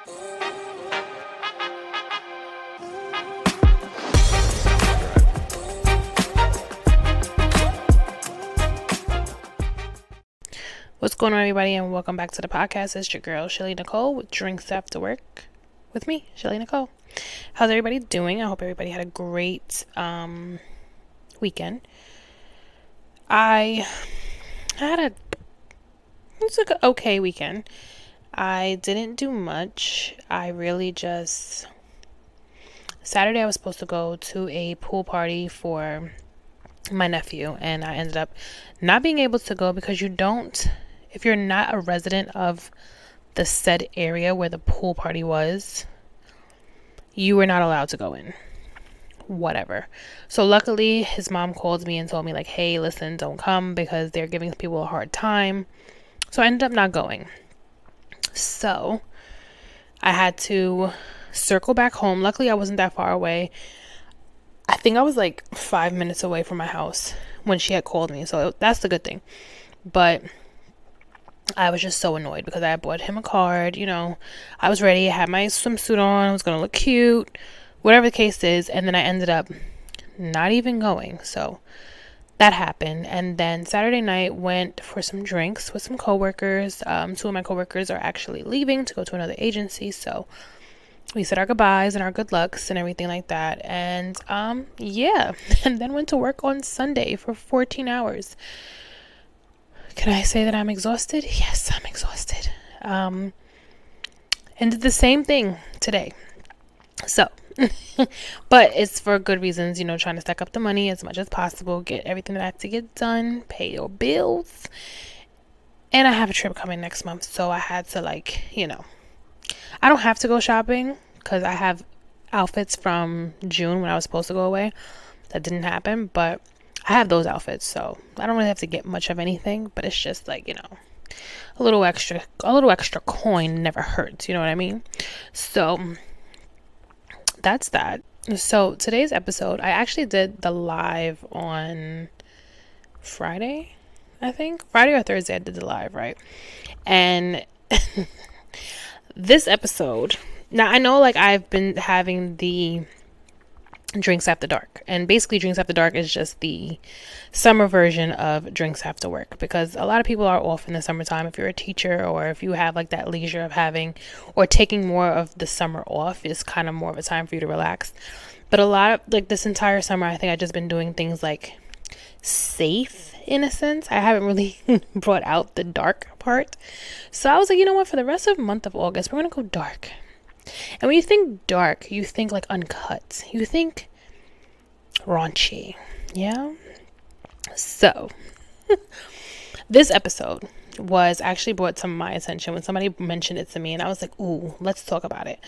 What's going on, everybody, and welcome back to the podcast. It's your girl, Shelly Nicole, with Drinks After Work with me, Shelly Nicole. How's everybody doing? I hope everybody had a great weekend. It was like an okay weekend. I didn't do much. Saturday I was supposed to go to a pool party for my nephew, and I ended up not being able to go because if you're not a resident of the said area where the pool party was, you were not allowed to go in. Whatever. So luckily, his mom called me and told me, like, hey, listen, don't come because they're giving people a hard time. So I ended up not going. So I had to circle back home. Luckily, I wasn't that far away. I think I was like 5 minutes away from my house when she had called me. So that's the good thing. But I was just so annoyed because I had bought him a card. I was ready. I had my swimsuit on. I was going to look cute, whatever the case is. And then I ended up not even going. So that happened. And then Saturday night went for some drinks with some coworkers. 2 of my coworkers are actually leaving to go to another agency. So we said our goodbyes and our good lucks and everything like that. And yeah. And then went to work on Sunday for 14 hours. Can I say that I'm exhausted? Yes, I'm exhausted. And did the same thing today. So, but it's for good reasons, trying to stack up the money as much as possible, get everything that I have to get done, pay your bills. And I have a trip coming next month. So I had to I don't have to go shopping because I have outfits from June when I was supposed to go away. That didn't happen, but I have those outfits, so I don't really have to get much of anything, but it's just like, a little extra coin never hurts, you know what I mean? So that's that. So today's episode, I actually did the live on Friday, I think. Friday or Thursday I did the live, right? And this episode, now I know I've been having the Drinks After Dark, and basically Drinks After Dark is just the summer version of Drinks After Work, because a lot of people are off in the summertime. If you're a teacher or if you have that leisure of having or taking more of the summer off, is kind of more of a time for you to relax. But a lot of this entire summer, I think I've just been doing things safe in a sense. I haven't really brought out the dark part. So I was like, you know what, for the rest of the month of August, we're gonna go dark. And when you think dark, you think uncut. You think raunchy. Yeah? So, this episode was actually brought to my attention when somebody mentioned it to me. And I was like, ooh, let's talk about it.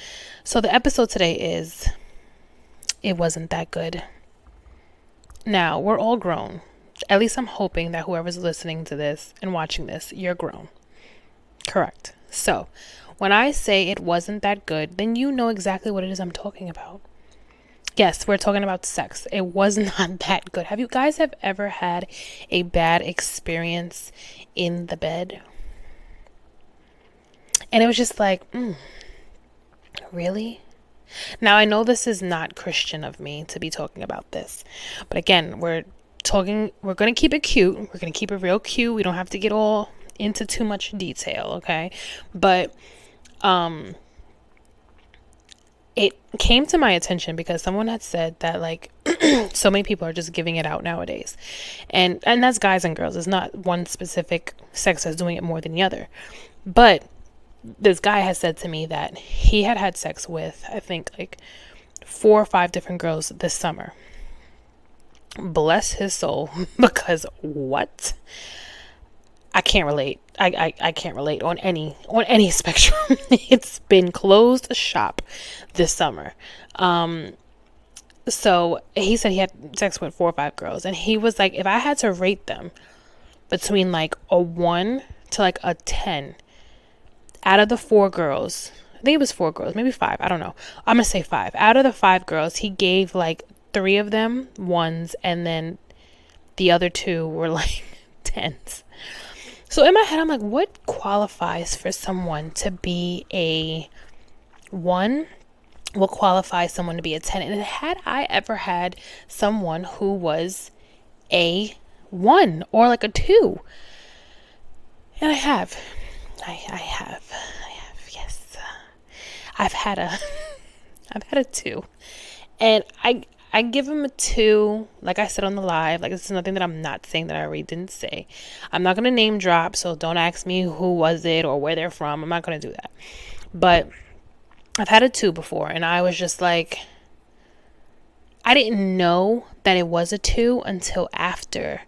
So, the episode today is, it wasn't that good. Now, we're all grown. At least I'm hoping that whoever's listening to this and watching this, you're grown. Correct. So, when I say it wasn't that good, then you know exactly what it is I'm talking about. Yes, we're talking about sex. It was not that good. Have you guys ever had a bad experience in the bed? And it was just really? Now, I know this is not Christian of me to be talking about this. But again, we're going to keep it cute. We're going to keep it real cute. We don't have to get all into too much detail, okay? But it came to my attention because someone had said that so many people are just giving it out nowadays, and that's guys and girls. It's not one specific sex that's doing it more than the other. But this guy has said to me that he had sex with, I think, 4 or 5 different girls this summer. Bless his soul. Because what? I can't relate. I can't relate on any spectrum. It's been closed shop this summer. So he said he had sex with 4 or 5 girls, and he was like, if I had to rate them between a 1 to a 10 out of the 4 girls, I think it was 4 girls, maybe 5, I don't know. I'm gonna say 5. Out of the 5 girls, he gave 3 of them 1s, and then the other 2 were 10s. So in my head, I'm like, what qualifies for someone to be a 1 will qualify someone to be a 10. And had I ever had someone who was a 1 or like a 2, and I have, yes, I've had a, I've had a 2, and I give him a 2, like I said on the live. Like, this is nothing that I'm not saying that I already didn't say. I'm not going to name drop, so don't ask me who was it or where they're from. I'm not going to do that. But I've had a 2 before, and I was just like, I didn't know that it was a 2 until after.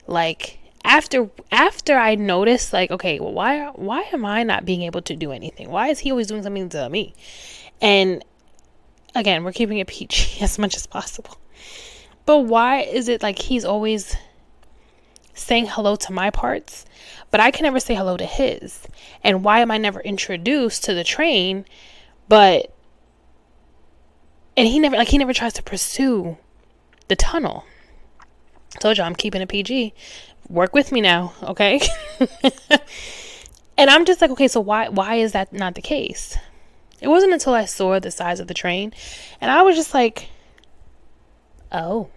Like, after I noticed, like, okay, well, why am I not being able to do anything? Why is he always doing something to me? And again, we're keeping it peachy as much as possible. But why is it like he's always saying hello to my parts, but I can never say hello to his? And why am I never introduced to the train, and he never tries to pursue the tunnel? Told you I'm keeping it PG. Work with me now, okay? And I'm just like, okay, so why is that not the case? It wasn't until I saw the size of the train, and I was just like, oh,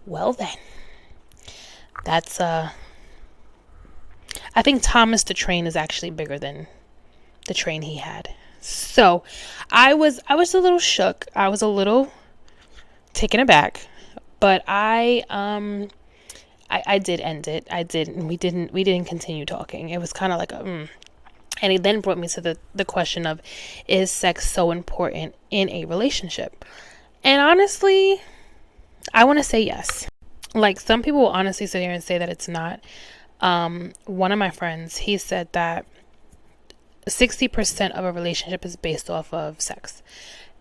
well then. That's I think Thomas the train is actually bigger than the train he had. So I was a little shook. I was a little taken aback, but I did end it. I did. We didn't continue talking. It was kind of like and it then brought me to the question of, is sex so important in a relationship? And honestly, I want to say yes. Like, some people will honestly sit here and say that it's not. One of my friends, he said that 60% of a relationship is based off of sex.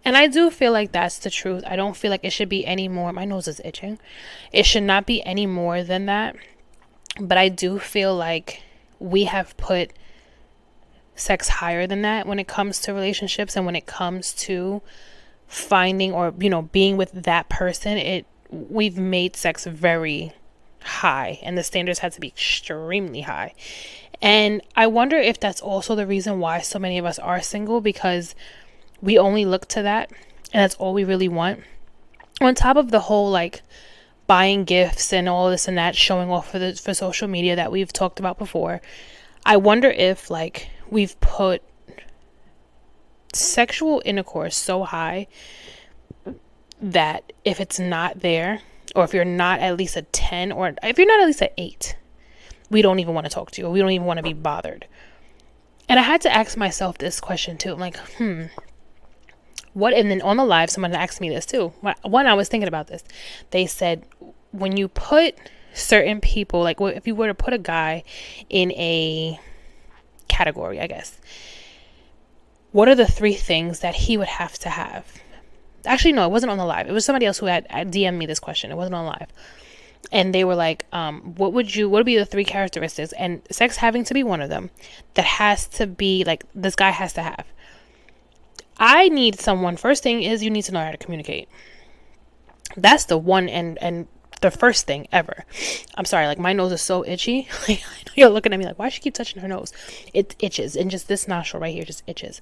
And I do feel like that's the truth. I don't feel like it should be any more. My nose is itching. It should not be any more than that. But I do feel like we have put sex higher than that when it comes to relationships, and when it comes to finding or, being with that person. We've made sex very high, and the standards had to be extremely high. And I wonder if that's also the reason why so many of us are single, because we only look to that, and that's all we really want. On top of the whole, like, buying gifts and all this and that, showing off for social media that we've talked about before, I wonder if, like, we've put sexual intercourse so high that if it's not there, or if you're not at least a 10, or if you're not at least an 8, we don't even want to talk to you, or we don't even want to be bothered. And I had to ask myself this question too. I'm like, what? And then on the live, someone asked me this too. One, I was thinking about this. They said, when you put certain people, like, if you were to put a guy in a category, I guess, what are the 3 things that he would have to have? Actually, no, it wasn't on the live. It was somebody else who had DM'd me this question. It wasn't on live. And they were like, what would be the 3 characteristics? And sex having to be one of them. That has to be, like, this guy has to have. I need someone, first thing is, you need to know how to communicate. That's the one and the first thing ever. I'm sorry, like, my nose is so itchy. Like, I know you're looking at me like, why does she keep touching her nose? It itches, and just this nostril right here just itches.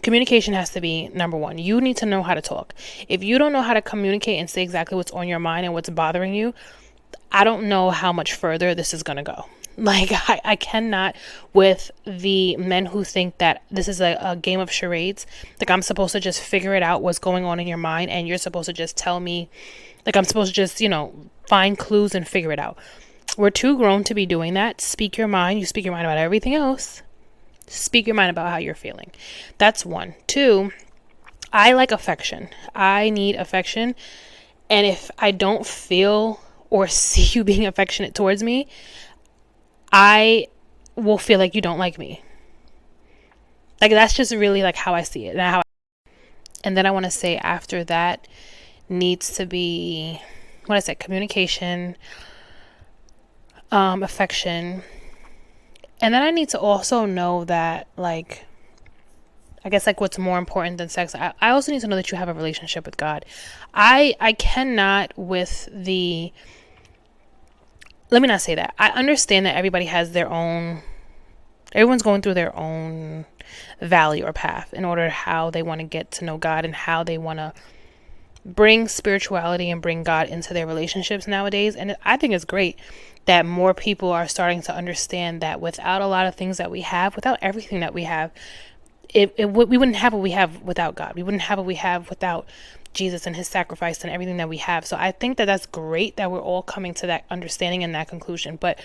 Communication has to be number 1. You need to know how to talk. If you don't know how to communicate and say exactly what's on your mind and what's bothering you, I don't know how much further this is going to go. Like, I cannot with the men who think that this is a game of charades. Like, I'm supposed to just figure it out, what's going on in your mind, and you're supposed to just tell me, like, I'm supposed to just, find clues and figure it out. We're too grown to be doing that. Speak your mind. You speak your mind about everything else. Speak your mind about how you're feeling. That's 1. 2, I like affection. I need affection. And if I don't feel or see you being affectionate towards me, I will feel like you don't like me. Like, that's just really, like, how I see it. And then I want to say, after that needs to be, what I said, communication, affection. And then I need to also know that, like, I guess, like, what's more important than sex, I also need to know that you have a relationship with God. I cannot with the, let me not say that. I understand that everybody has their own Everyone's going through their own valley or path in order how they want to get to know God and how they want to bring spirituality and bring God into their relationships nowadays. And I think it's great that more people are starting to understand that without a lot of things that we have, without everything that we have, we wouldn't have what we have without God. We wouldn't have what we have without Jesus and his sacrifice and everything that we have. So I think that that's great that we're all coming to that understanding and that conclusion. But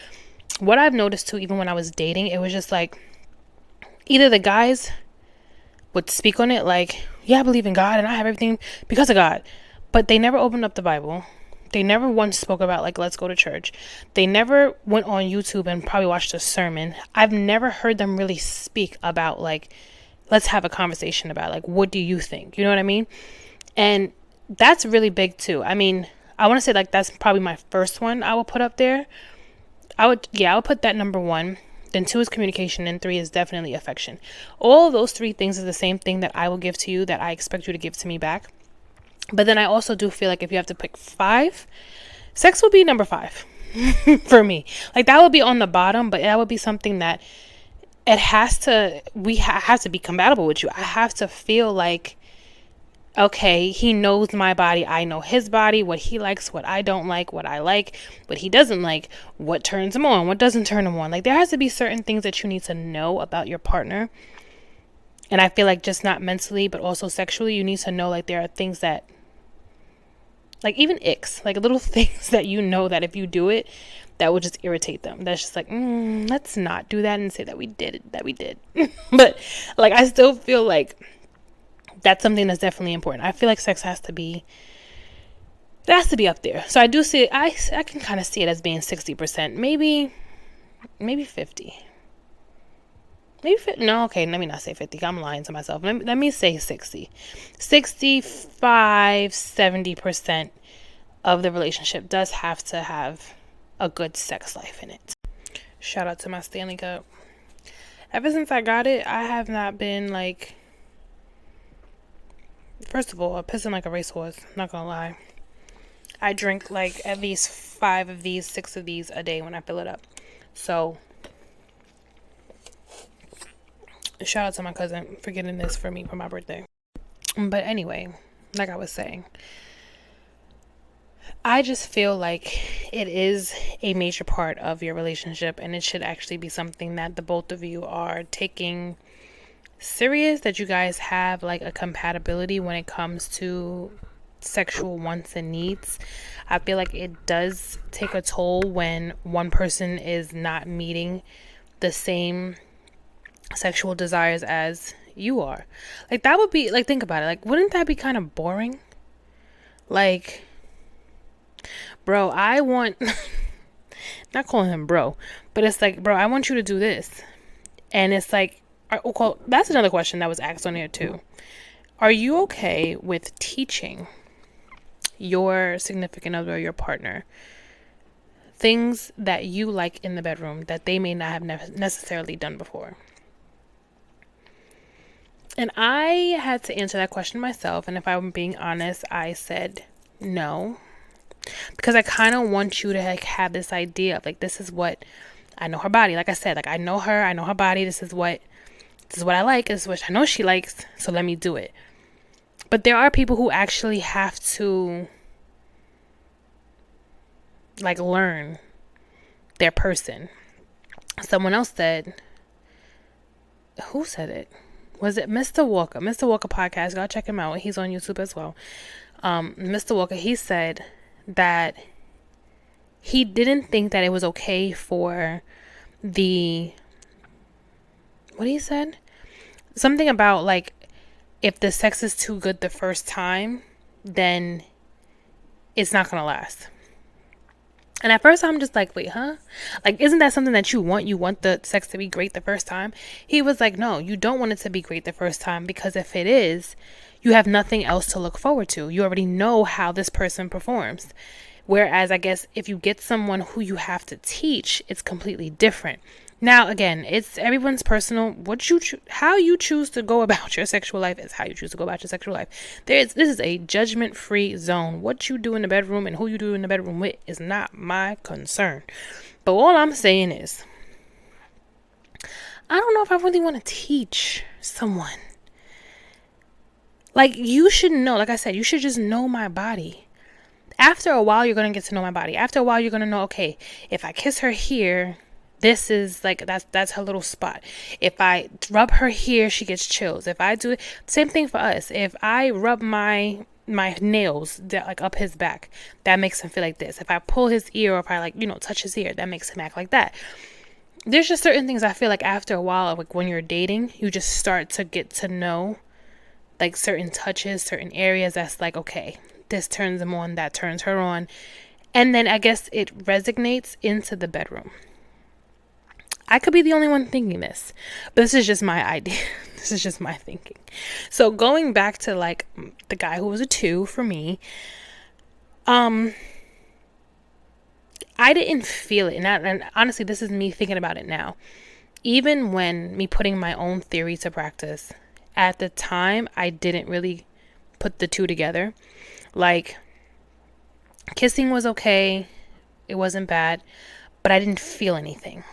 what I've noticed too, even when I was dating, it was just like either the guys would speak on it like, yeah, I believe in God and I have everything because of God. But they never opened up the Bible. They never once spoke about like, let's go to church. They never went on YouTube and probably watched a sermon. I've never heard them really speak about like, let's have a conversation about like, what do you think? You know what I mean? And that's really big too. I mean, I want to say like that's probably my first one I will put up there. I would put that number one. Then 2 is communication, and 3 is definitely affection. All of those 3 things is the same thing that I will give to you that I expect you to give to me back. But then I also do feel like if you have to pick 5, sex will be number 5 for me. Like that would be on the bottom, but that would be something that it has to, have to be compatible with you. I have to feel like, okay, he knows my body, I know his body, what he likes, what I don't like, what I like, what he doesn't like, what turns him on, what doesn't turn him on. Like there has to be certain things that you need to know about your partner. And I feel like just not mentally, but also sexually, you need to know like there are things that, like even icks, like little things that you know that if you do it, that will just irritate them. That's just like, let's not do that and say that we did it, that we did. But like I still feel like that's something that's definitely important. I feel like sex has to be up there. So I do see it, I can kind of see it as being 60%, maybe 50. Maybe 50, no, okay, let me not say 50. I'm lying to myself. Let me say 60. 65, 70% of the relationship does have to have a good sex life in it. Shout out to my Stanley Cup. Ever since I got it, I have not been like, first of all, I'm pissing like a racehorse, not gonna lie. I drink like at least 5 of these, 6 of these a day when I fill it up. So, shout out to my cousin for getting this for me for my birthday. But anyway, like I was saying, I just feel like it is a major part of your relationship, and it should actually be something that the both of you are taking serious, that you guys have like a compatibility when it comes to sexual wants and needs. I feel like it does take a toll when one person is not meeting the same sexual desires as you are. Like that would be like, think about it, like wouldn't that be kind of boring? Like, bro, I want not calling him bro, but it's like, bro, I want you to do this. And it's like, okay, that's another question that was asked on here too. Are you okay with teaching your significant other or your partner things that you like in the bedroom that they may not have necessarily done before? And I had to answer that question myself. And if I'm being honest, I said no. Because I kind of want you to like have this idea of like, this is what I know her body. Like I said, like I know her, I know her body. This is what I like. This is what I know she likes. So let me do it. But there are people who actually have to like learn their person. Someone else said, who said it? Was it Mr. Walker? Mr. Walker podcast. Go check him out. He's on YouTube as well. Mr. Walker, he said that he didn't think that it was okay for the, what he said? Something about like, if the sex is too good the first time, then it's not going to last. And at first I'm just like, wait, huh? Like, isn't that something that you want? You want the sex to be great the first time? He was like, no, you don't want it to be great the first time, because if it is, you have nothing else to look forward to. You already know how this person performs. Whereas I guess if you get someone who you have to teach, it's completely different. Now, again, it's everyone's personal. How you choose to go about your sexual life is how you choose to go about your sexual life. This is a judgment-free zone. What you do in the bedroom and who you do in the bedroom with is not my concern. But all I'm saying is, I don't know if I really want to teach someone. Like, you should know, like I said, you should just know my body. After a while, you're going to get to know my body. After a while, you're going to know, okay, if I kiss her here, this is like, that's her little spot. If I rub her here, she gets chills. If I do it, same thing for us. If I rub my nails that, like, up his back, that makes him feel like this. If I pull his ear, or if I, like, touch his ear, that makes him act like that. There's just certain things I feel like after a while, like when you're dating, you just start to get to know, like, certain touches, certain areas that's like, okay, this turns him on, that turns her on. And then I guess it resonates into the bedroom. I could be the only one thinking this, but this is just my idea. This is just my thinking. So going back to, like, the guy who was a 2 for me, I didn't feel it. And honestly, this is me thinking about it now. Even when me putting my own theory to practice, at the time, I didn't really put the two together. Like, kissing was okay. It wasn't bad, but I didn't feel anything.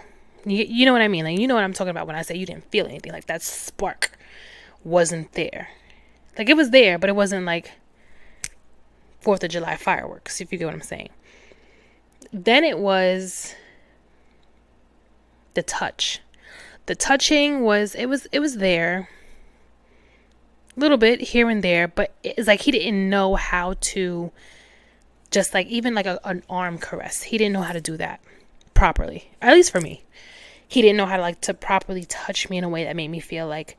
You know what I mean? Like, you know what I'm talking about when I say you didn't feel anything. Like, that spark wasn't there. Like, it was there, but it wasn't like 4th of July fireworks, if you get what I'm saying. Then it was the touch. The touching was there. A little bit here and there, but it's like he didn't know how to just, like, even like an arm caress. He didn't know how to do that properly. At least for me. He didn't know how to, like, to properly touch me in a way that made me feel like,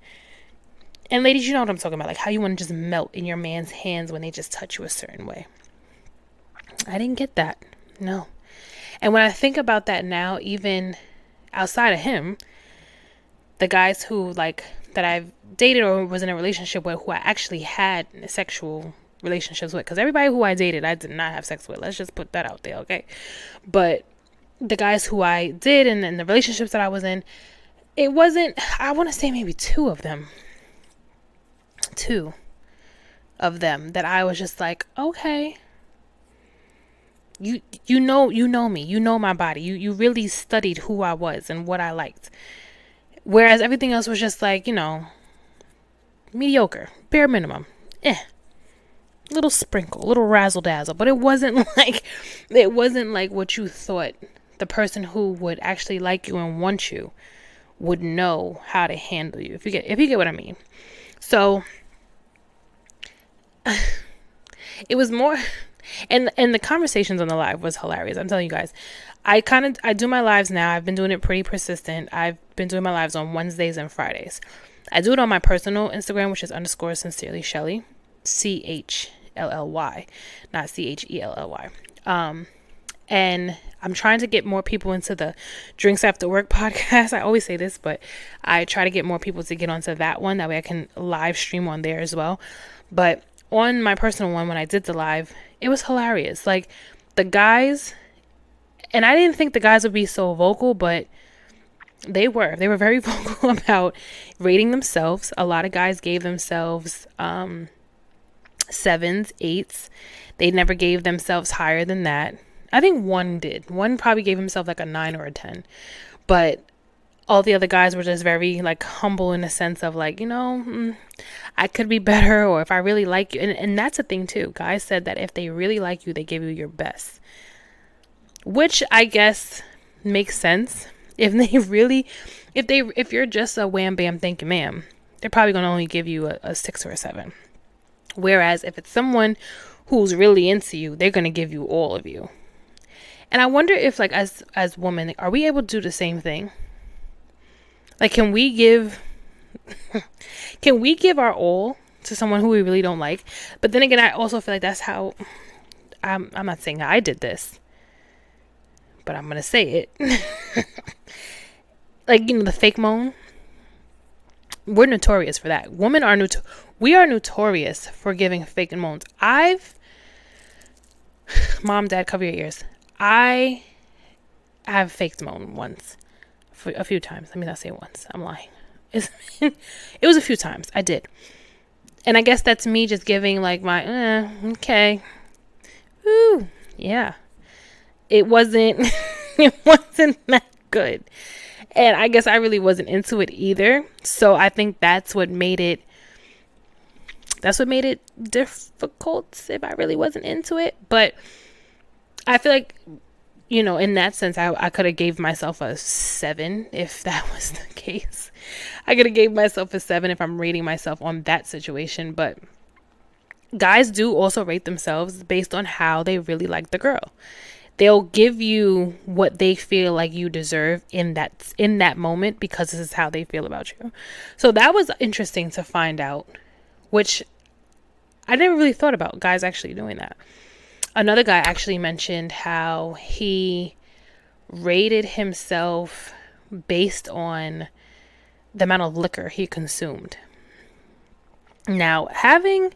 and ladies, you know what I'm talking about, like how you want to just melt in your man's hands when they just touch you a certain way. I didn't get that. No. And when I think about that now, even outside of him, the guys who, like, that I've dated or was in a relationship with, who I actually had sexual relationships with, because everybody who I dated, I did not have sex with. Let's just put that out there, okay? But the guys who I did, and the relationships that I was in, it wasn't, I want to say maybe 2 of them that I was just like, okay, you know me, you know my body, you really studied who I was and what I liked. Whereas everything else was just like, mediocre, bare minimum, little sprinkle, little razzle dazzle, but it wasn't like what you thought the person who would actually like you and want you would know how to handle you, if you get what I mean. So it was more, and the conversations on the live was hilarious. I'm telling you guys, I do my lives now. I've been doing it pretty persistent. I've been doing my lives on Wednesdays and Fridays. I do it on my personal Instagram, which is _sincerely Shelly, CHLLY, not CHELLY. And I'm trying to get more people into the Drinks After Work podcast. I always say this, but I try to get more people to get onto that one. That way I can live stream on there as well. But on my personal one, when I did the live, it was hilarious. Like, the guys, and I didn't think the guys would be so vocal, but they were very vocal about rating themselves. A lot of guys gave themselves 7s, 8s. They never gave themselves higher than that. I think one did. One probably gave himself like a 9 or a 10. But all the other guys were just very, like, humble in the sense of, like, I could be better, or if I really like you. And that's a thing too. Guys said that if they really like you, they give you your best. Which I guess makes sense. If you're just a wham bam thank you ma'am, they're probably going to only give you a 6 or a 7. Whereas if it's someone who's really into you, they're going to give you all of you. And I wonder if, like, as women, are we able to do the same thing? Like, can we give our all to someone who we really don't like? But then again, I also feel like that's how, I'm not saying that I did this, but I'm going to say it. Like, the fake moan. We're notorious for that. Women are we are notorious for giving fake moans. Mom, Dad, cover your ears. I have faked moan once. A few times. Let me not say once. I'm lying. It was a few times. I did. And I guess that's me just giving, like, my, okay. Ooh, yeah. It wasn't that good. And I guess I really wasn't into it either. So I think that's what made it difficult if I really wasn't into it. But I feel like, in that sense, I could have gave myself a 7 if that was the case. I could have gave myself a 7 if I'm rating myself on that situation. But guys do also rate themselves based on how they really like the girl. They'll give you what they feel like you deserve in that moment because this is how they feel about you. So that was interesting to find out, which I never really thought about guys actually doing that. Another guy actually mentioned how he rated himself based on the amount of liquor he consumed. Now, having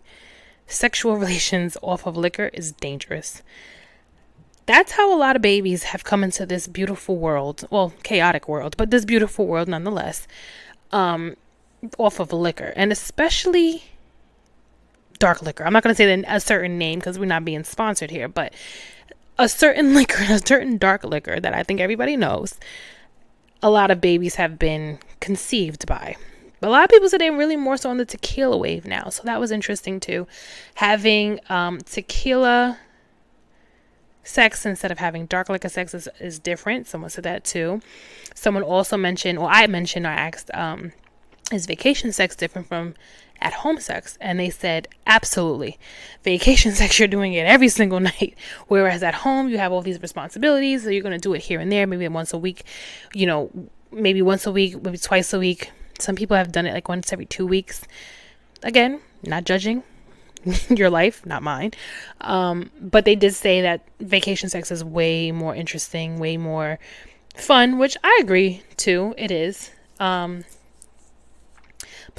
sexual relations off of liquor is dangerous. That's how a lot of babies have come into this beautiful world. Well, chaotic world, but this beautiful world nonetheless, off of liquor. And especially dark liquor. I'm not going to say a certain name because we're not being sponsored here, but a certain liquor, a certain dark liquor that I think everybody knows, a lot of babies have been conceived by. But a lot of people say they're really more so on the tequila wave now. So that was interesting too. Having tequila sex instead of having dark liquor sex is different. Someone said that too. Someone also mentioned, or I asked, is vacation sex different from at home sex? And they said, absolutely. Vacation sex, you're doing it every single night. Whereas at home, you have all these responsibilities. So you're going to do it here and there, maybe once a week, maybe once a week, maybe twice a week. Some people have done it like once every 2 weeks. Again, not judging your life, not mine. But they did say that vacation sex is way more interesting, way more fun, which I agree too. It is. But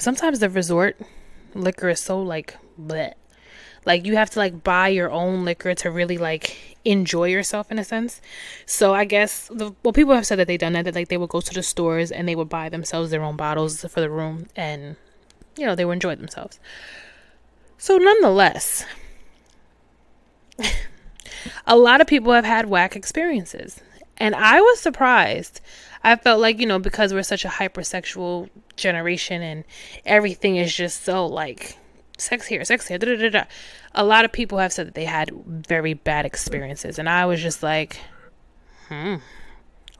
sometimes the resort liquor is so like bleh. Like you have to like buy your own liquor to really like enjoy yourself in a sense. So I guess people have said that they've done that like they would go to the stores and they would buy themselves their own bottles for the room and they would enjoy themselves. So nonetheless, a lot of people have had whack experiences. And I was surprised. I felt like, because we're such a hypersexual generation and everything is just so like sex here, da, da, da, da. A lot of people have said that they had very bad experiences. And I was just like,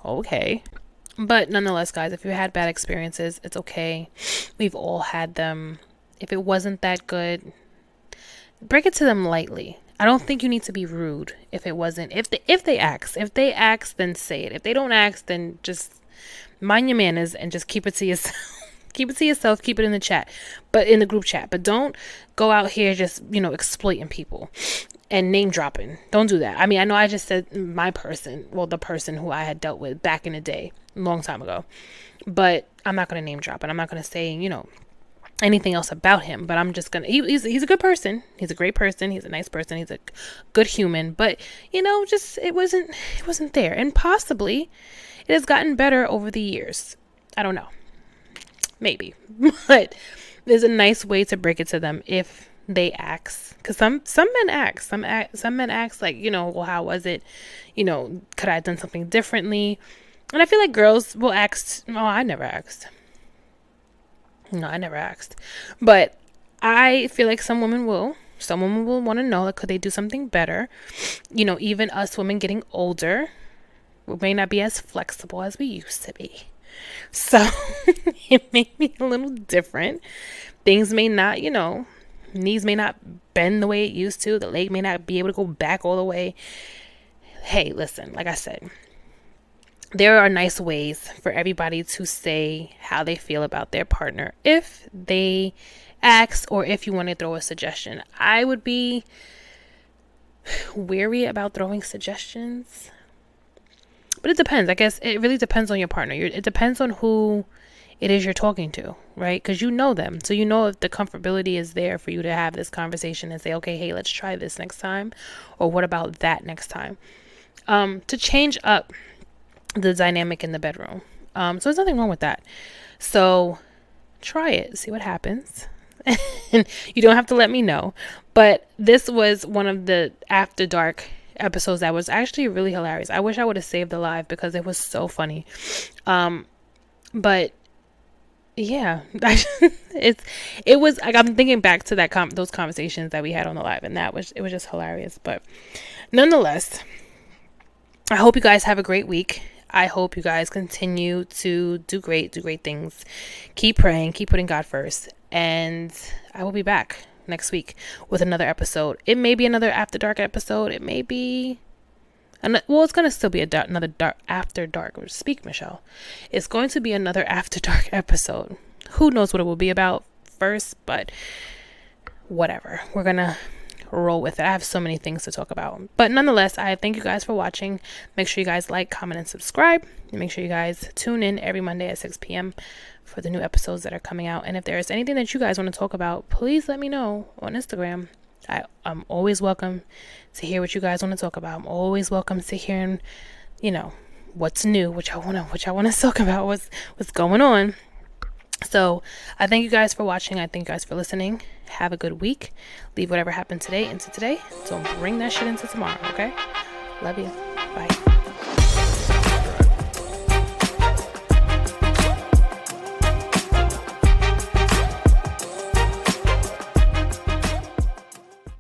okay. But nonetheless, guys, if you had bad experiences, it's okay. We've all had them. If it wasn't that good, break it to them lightly. I don't think you need to be rude if it wasn't. If they ask, then say it. If they don't ask, then just mind your manners and just keep it to yourself. Keep it to yourself. Keep it in the chat, but in the group chat. But don't go out here just exploiting people and name dropping. Don't do that. I mean, I know I just said the person who I had dealt with back in the day, a long time ago. But I'm not going to name drop, and I'm not going to say anything else about him, but I'm just gonna he's a good person, he's a great person, he's a nice person, he's a good human, but just it wasn't there, and possibly it has gotten better over the years. I don't know, maybe. But there's a nice way to break it to them if they ask, because some men ask, some men ask like, well, how was it, could I have done something differently? And I feel like girls will ask. No, I never asked. But I feel like some women will want to know, like, could they do something better? Even us women getting older, we may not be as flexible as we used to be. So it may be a little different. Things may not, knees may not bend the way it used to. The leg may not be able to go back all the way. Hey, listen, like I said, there are nice ways for everybody to say how they feel about their partner if they ask, or if you want to throw a suggestion. I would be wary about throwing suggestions, but it depends. I guess it really depends on your partner. It depends on who it is you're talking to, right? Because you know them, so if the comfortability is there for you to have this conversation and say, okay, hey, let's try this next time, or what about that next time, to change up the dynamic in the bedroom. So there's nothing wrong with that. So try it, see what happens. And you don't have to let me know. But this was one of the after dark episodes that was actually really hilarious. I wish I would have saved the live because it was so funny. But yeah, it was like, I'm thinking back to those conversations that we had on the live, and it was just hilarious. But nonetheless, I hope you guys have a great week. I hope you guys continue to do great things. Keep praying, keep putting God first, and I will be back next week with another episode. It may be another After Dark episode. It may be well, it's gonna still be another dark After Dark. Speak, Michelle. It's going to be another After Dark episode. Who knows what it will be about first, but whatever. We're gonna roll with it. I have so many things to talk about, but nonetheless, I thank you guys for watching. Make sure you guys like, comment, and subscribe. And make sure you guys tune in every Monday at 6 p.m. for the new episodes that are coming out. And if there is anything that you guys want to talk about, please let me know on Instagram. I'm always welcome to hear what you guys want to talk about. I'm always welcome to hearing, what's new, which I wanna talk about, what's going on. So I thank you guys for watching. I thank you guys for listening. Have a good week. Leave whatever happened today into today. Don't bring that shit into tomorrow, okay? Love you. Bye.